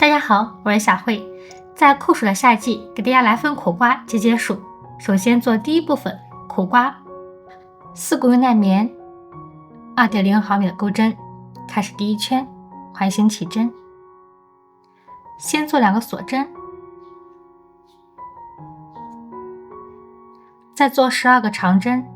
大家好，我是小慧，在酷暑的夏季，给大家来份苦瓜解暑。首先做第一部分，苦瓜，4股用耐棉，2.0毫米的钩针，开始第一圈，环形起针，先做2个锁针，再做12个长针。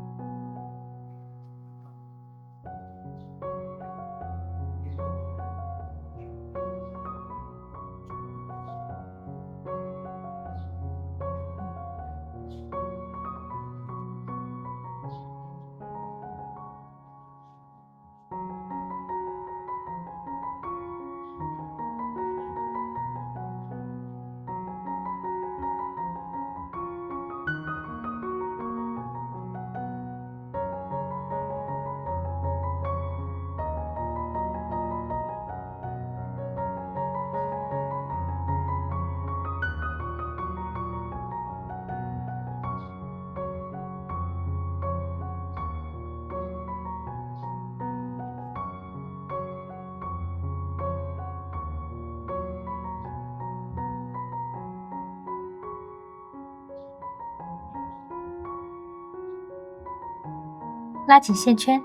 拉紧线圈，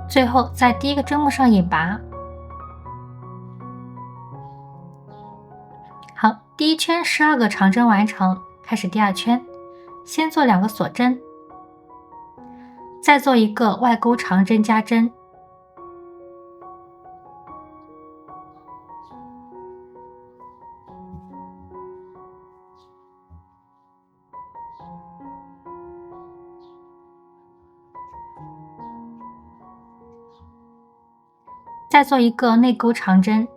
最后在第一个针目上引拔。好，第一圈12个长针完成，开始第二圈，先做2个锁针，再做1个外钩长针加针，再做1个内钩长针，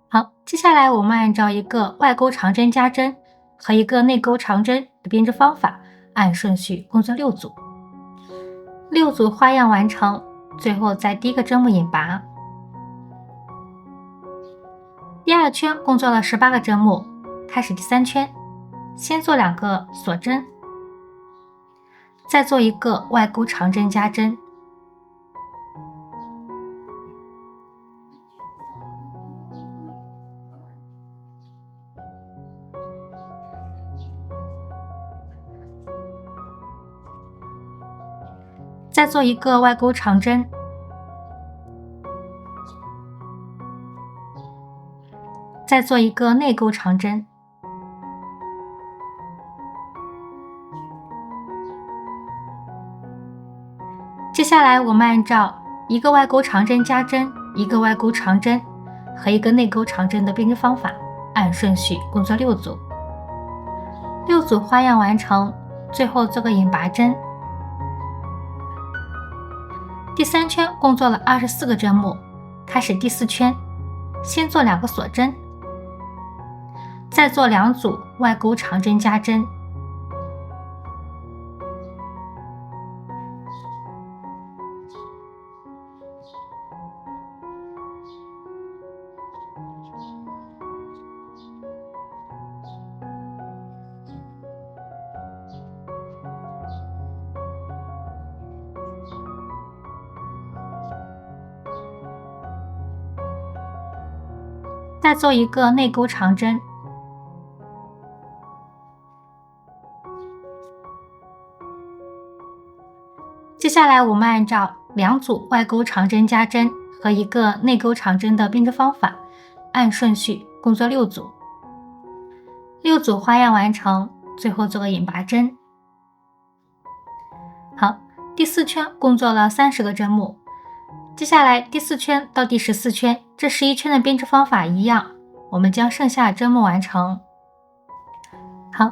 好，接下来我们按照1个外钩长针加针和1个内钩长针的编织方法，按顺序共做6组，6组花样完成，最后在第一个针目引拔。第二圈共做了18个针目，开始第3圈，先做2个锁针，再做1个外钩长针加针，再做1个外钩长针，再做1个内钩长针，接下来我们按照1个外钩长针加针、1个外钩长针和1个内钩长针的编织方法，按顺序共做6组，6组花样完成，最后做个引拔针。第3圈共做了24个针目，开始第4圈，先做2个锁针，再做2组外钩长针加针，再做1个内钩长针，接下来我们按照2组外钩长针加针和1个内钩长针的编织方法，按顺序共做6组，6组花样完成，最后做个引拔针。好，第4圈共做了30个针目，接下来第4圈到第14圈，这11圈的编织方法一样，我们将剩下的针目完成。好，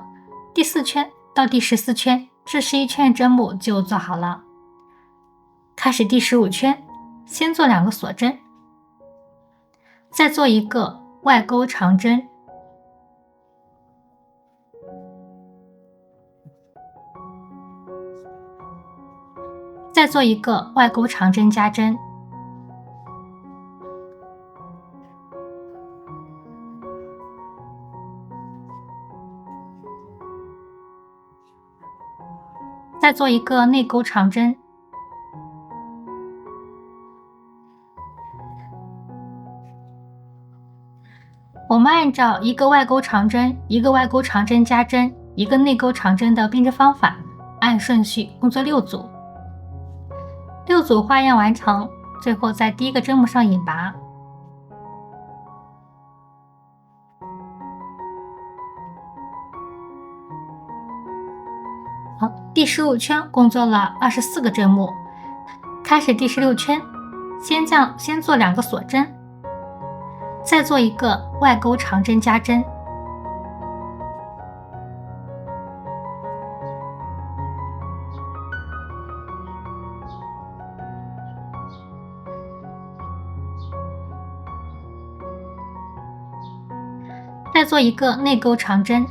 第4圈到第14圈，这11圈的针目就做好了。开始第15圈，先做2个锁针，再做1个外钩长针，再做一个外钩长针加针，再做一个内钩长针，我们按照一个外钩长针、一个外钩长针加针、一个内钩长针的编织方法，按顺序工作6组。6组花样完成，最后在第一个针目上引拔。好，第15圈共做了24个针目，开始第16圈，先做2个锁针，再做一个外钩长针加针，再做一个内钩长针，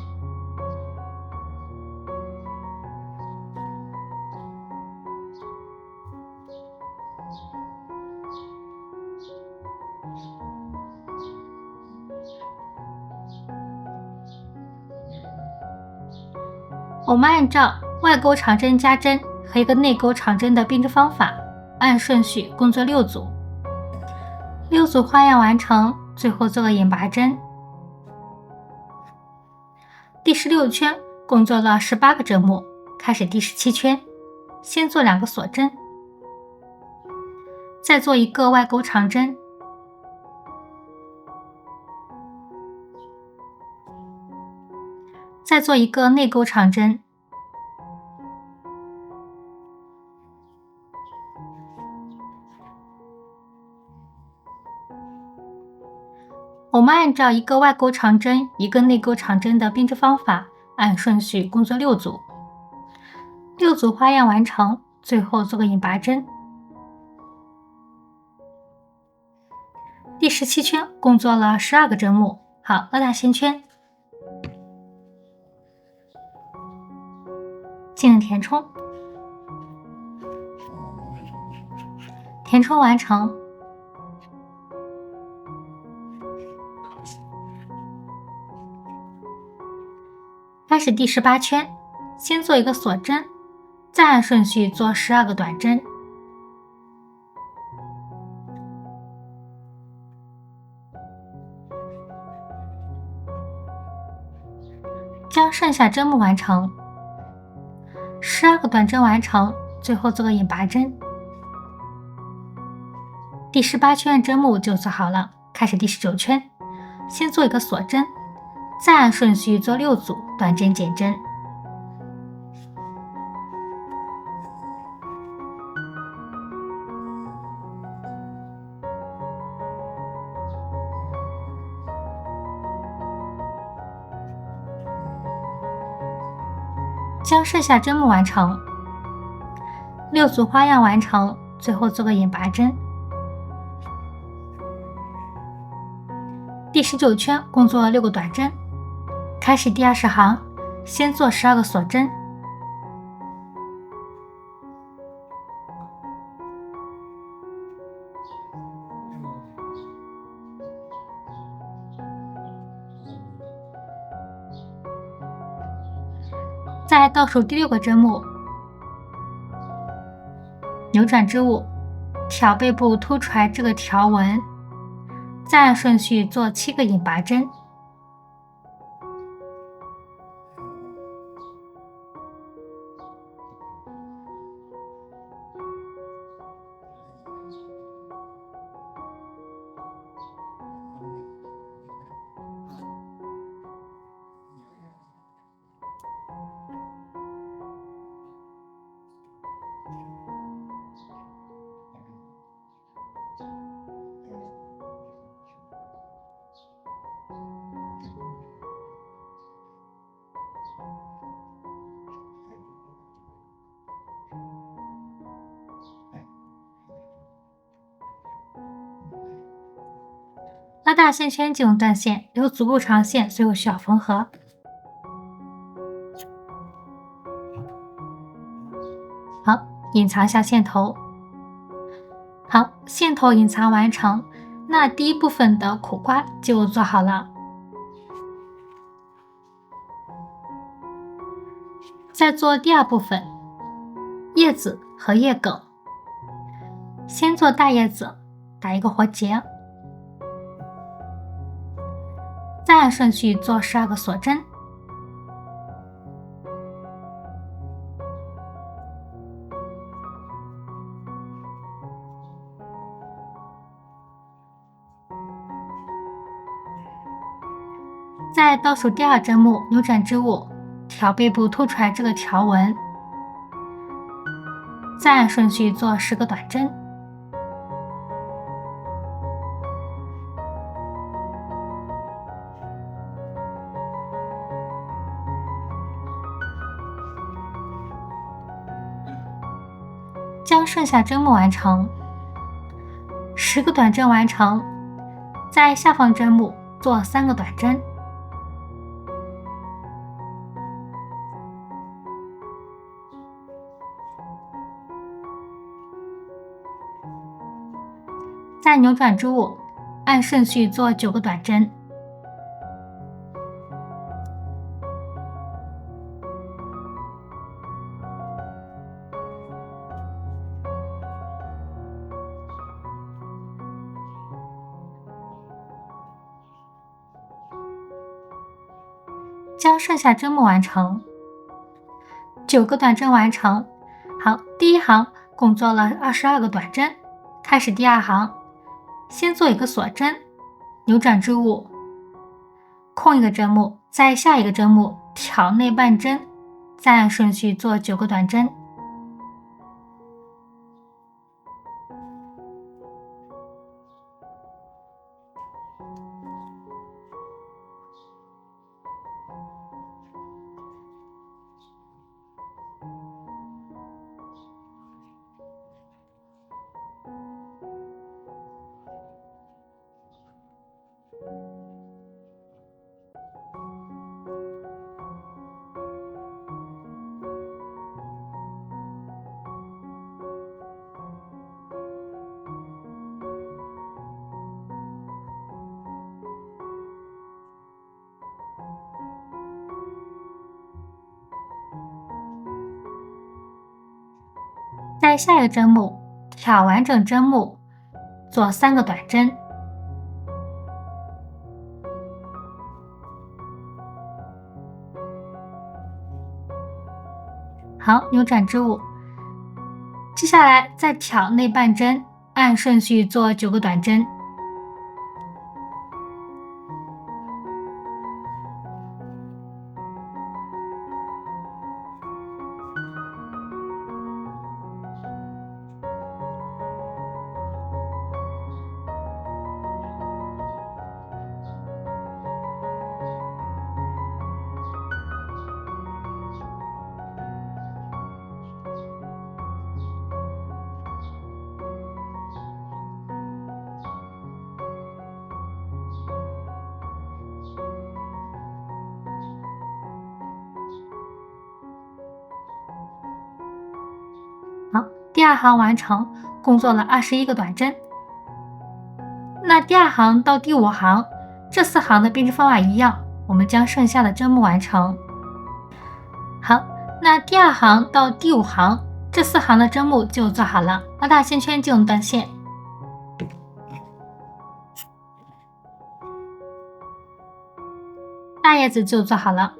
我们按照外钩长针加针和一个内钩长针的编织方法，按顺序共做6组。6组花样完成，最后做个引拔针。第16圈共做了18个针目，开始第17圈，先做2个锁针，再做一个外钩长针，再做一个内钩长针，我们按照一个外钩长针、一个内钩长针的编织方法，按顺序工作6组。6组花样完成，最后做个引拔针。第17圈共做了12个针目。好，拉大线圈，进行填充，填充完成。开始第18圈，先做一个锁针，再按顺序做12个短针，将剩下针目完成。12个短针完成，最后做个引拔针。第18圈的针目就做好了。开始第19圈，先做一个锁针，再按顺序做6组短针减针。将剩下针目完成。6组花样完成，最后做个引拔针。第19圈共做6个短针，开始第20行，先做12个锁针，在倒数第6个针目，扭转织物，挑背部凸出来这个条纹，再按顺序做7个引拔针。拉大线圈进入断线，留足够长线，随后需要缝合。好，隐藏下线头。好，线头隐藏完成，那第一部分的苦瓜就做好了。再做第二部分，叶子和叶梗。先做大叶子，打一个活结，再按顺序做12个锁针。在倒数第2针目扭转织物，挑背部凸出来这个条纹，再按顺序做10个短针。将剩下针目完成，10个短针完成，在下方针目做3个短针。再扭转织物，按顺序做9个短针。将剩下针目完成，9个短针完成。好，第一行共做了22个短针，开始第2行，先做一个锁针，扭转织物，空一个针目，在下一个针目挑内半针，再按顺序做9个短针。在下一个针目挑完整针目，做3个短针。好，扭转织物，接下来再挑内半针，按顺序做9个短针。好，第2行完成，共做了21个短针。那第2行到第5行，这4行的编织方法一样，我们将剩下的针目完成。好，那第2行到第5行，这4行的针目就做好了，拉大线圈就能断线。大叶子就做好了。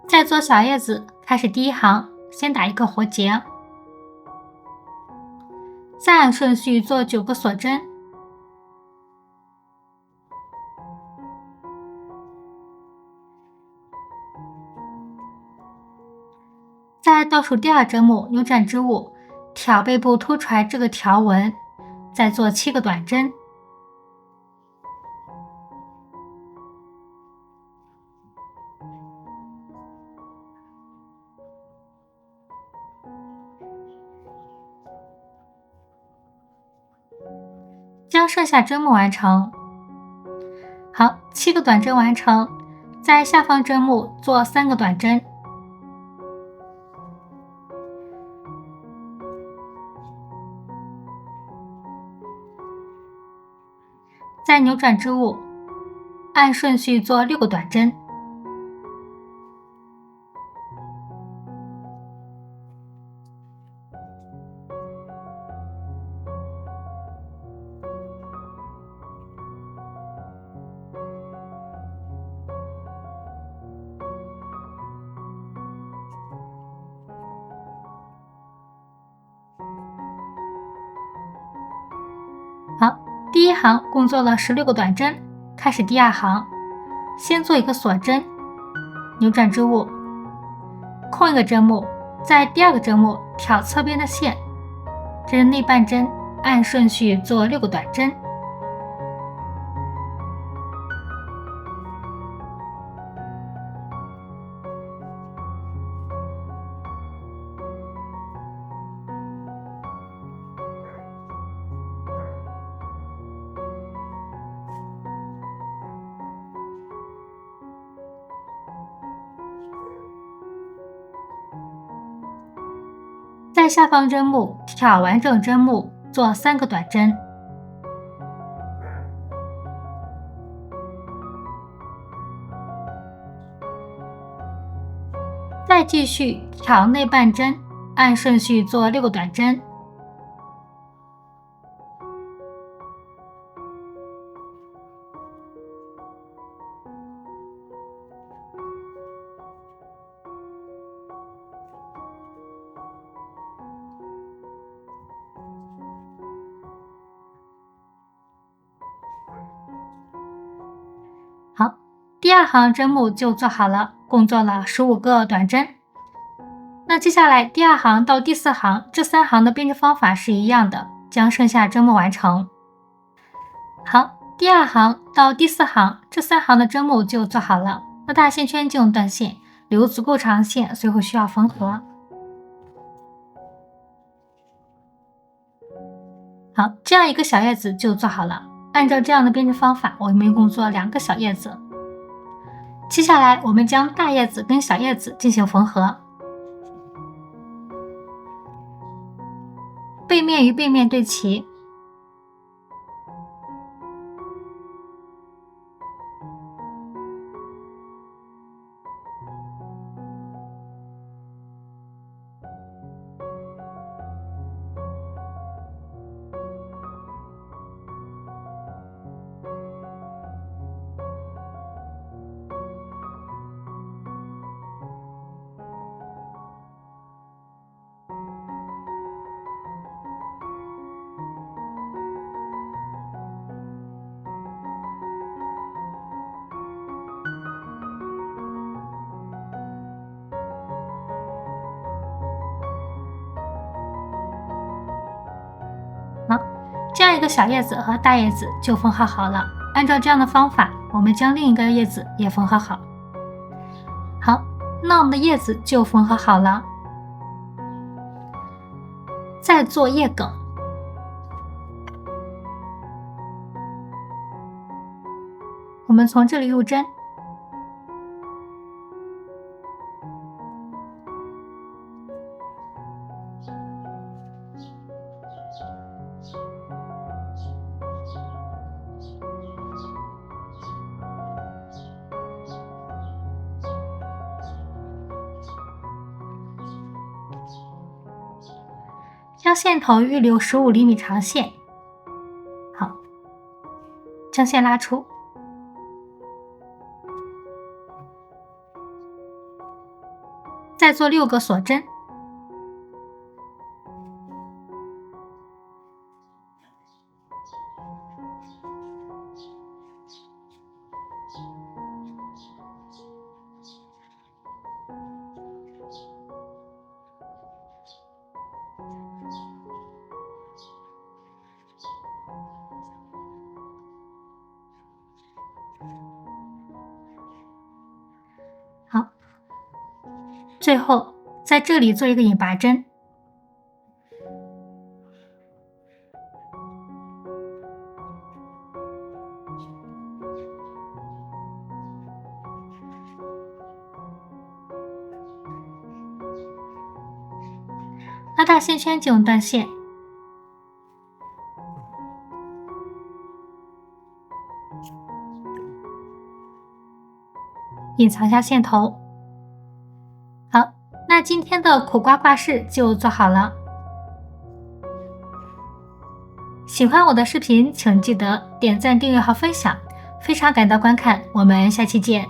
再做小叶子，开始第1行，先打一个活结，再按顺序做9个锁针。在倒数第2针目扭转织物，挑背部凸出来这个条纹，再做7个短针。将剩下针目完成。好，7个短针完成，在下方针目做3个短针。再扭转织物，按顺序做6个短针。好，第一行共做了16个短针，开始第二行，先做一个锁针，扭转织物，空一个针目，在第2个针目挑侧边的线，这是内半针，按顺序做6个短针。在下方针目挑完整针目，做3个短针。再继续挑内半针，按顺序做6个短针。好，第2行针目就做好了，共做了15个短针。那接下来第2行到第4行这3行的编织方法是一样的，将剩下针目完成。好，第2行到第4行这3行的针目就做好了，那大线圈就用断线，留足够长线，随后需要缝合。好，这样一个小叶子就做好了。按照这样的编织方法，我们一共做2个小叶子。接下来我们将大叶子跟小叶子进行缝合，背面与背面对齐。好，这样一个小叶子和大叶子就缝合好了。按照这样的方法，我们将另一个叶子也缝合好。好，那我们的叶子就缝合好了。再做叶梗，我们从这里入针，将线头预留15厘米长线。好，将线拉出，再做6个锁针。好，最后在这里做一个引拔针，拉大线圈就用断线。隐藏下线头。好，那今天的苦瓜挂饰就做好了。喜欢我的视频，请记得点赞、订阅和分享。非常感到观看，我们下期见。